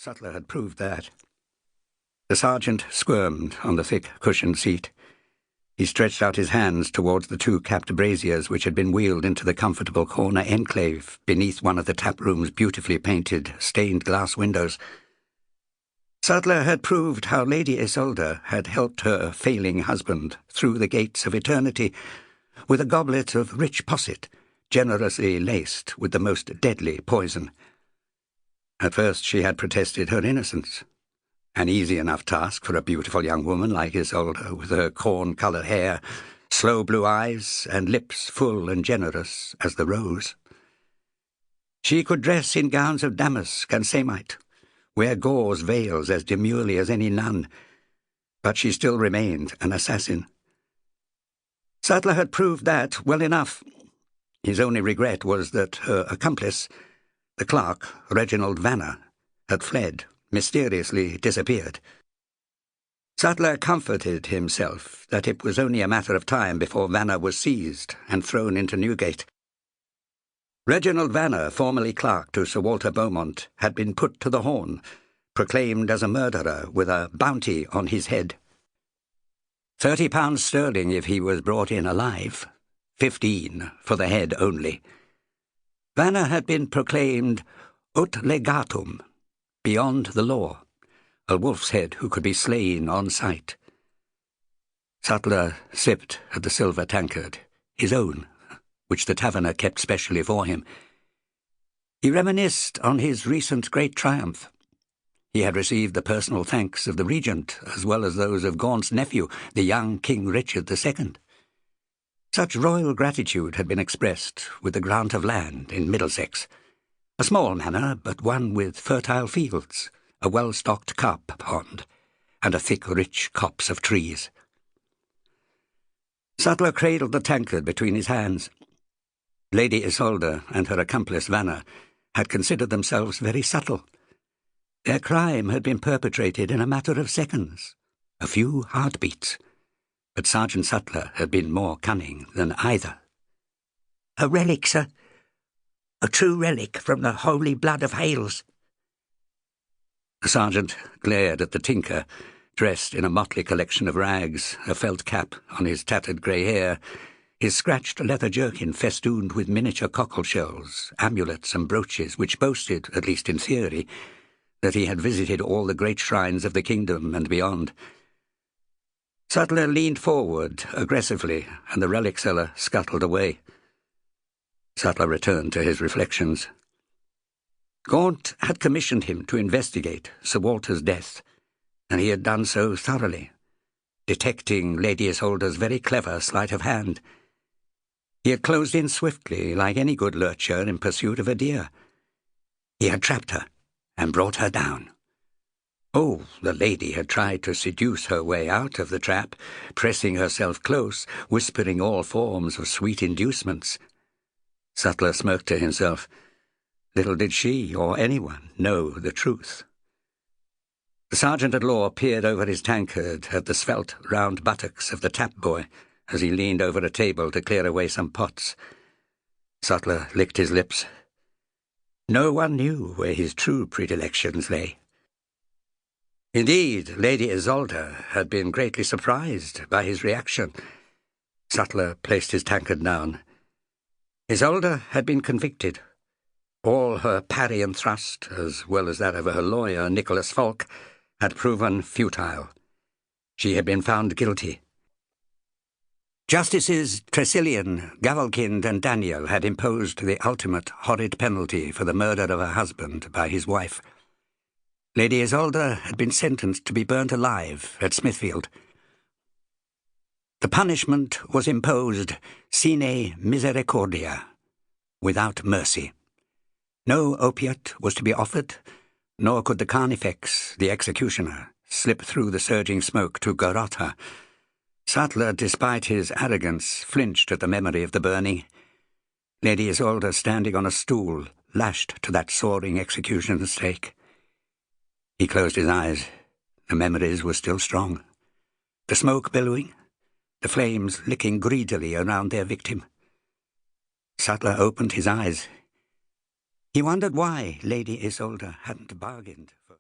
Sutler had proved that. The sergeant squirmed on the thick cushioned seat. He stretched out his hands towards the two capped braziers which had been wheeled into the comfortable corner enclave beneath one of the tap-room's beautifully painted, stained-glass windows. Sutler had proved how Lady Isolda had helped her failing husband through the gates of eternity with a goblet of rich posset, generously laced with the most deadly poison. At first she had protested her innocence. An easy enough task for a beautiful young woman like Isolda, with her corn-coloured hair, slow blue eyes, and lips full and generous as the rose. She could dress in gowns of damask and samite, wear gauze veils as demurely as any nun, but she still remained an assassin. Sutler had proved that well enough. His only regret was that her accomplice, the clerk, Reginald Vanner, had fled, mysteriously disappeared. Sutler comforted himself that it was only a matter of time before Vanner was seized and thrown into Newgate. Reginald Vanner, formerly clerk to Sir Walter Beaumont, had been put to the horn, proclaimed as a murderer with a bounty on his head. £30 sterling if he was brought in alive, 15 for the head only. Vanner had been proclaimed ut legatum, beyond the law, a wolf's head who could be slain on sight. Sutler sipped at the silver tankard, his own, which the taverner kept specially for him. He reminisced on his recent great triumph. He had received the personal thanks of the Regent, as well as those of Gaunt's nephew, the young King Richard II. Such royal gratitude had been expressed with the grant of land in Middlesex, a small manor, but one with fertile fields, a well-stocked carp pond, and a thick, rich copse of trees. Sutler cradled the tankard between his hands. Lady Isolda and her accomplice Vanner had considered themselves very subtle. Their crime had been perpetrated in a matter of seconds, a few heartbeats, but Sergeant Sutler had been more cunning than either. "A relic, sir. A true relic from the holy blood of Hales." The sergeant glared at the tinker, dressed in a motley collection of rags, a felt cap on his tattered grey hair, his scratched leather jerkin festooned with miniature cockle-shells, amulets and brooches which boasted, at least in theory, that he had visited all the great shrines of the kingdom and beyond. Sutler leaned forward aggressively, and the relic seller scuttled away. Sutler returned to his reflections. Gaunt had commissioned him to investigate Sir Walter's death, and he had done so thoroughly, detecting Lady Isolda's very clever sleight of hand. He had closed in swiftly, like any good lurcher in pursuit of a deer. He had trapped her and brought her down. Oh, the lady had tried to seduce her way out of the trap, pressing herself close, whispering all forms of sweet inducements. Sutler smirked to himself. Little did she, or anyone, know the truth. The sergeant-at-law peered over his tankard at the svelte, round buttocks of the tap-boy as he leaned over a table to clear away some pots. Sutler licked his lips. No one knew where his true predilections lay. Indeed, Lady Isolda had been greatly surprised by his reaction. Sutler placed his tankard down. Isolda had been convicted. All her parry and thrust, as well as that of her lawyer, Nicholas Falk, had proven futile. She had been found guilty. Justices Tressilian, Gavelkind, and Daniel had imposed the ultimate horrid penalty for the murder of her husband by his wife. Lady Isolda had been sentenced to be burnt alive at Smithfield. The punishment was imposed sine misericordia, without mercy. No opiate was to be offered, nor could the Carnifex, the executioner, slip through the surging smoke to garrote her. Sutler, despite his arrogance, flinched at the memory of the burning. Lady Isolda, standing on a stool, lashed to that soaring execution stake. He closed his eyes. The memories were still strong. The smoke billowing, the flames licking greedily around their victim. Sutler opened his eyes. He wondered why Lady Isolda hadn't bargained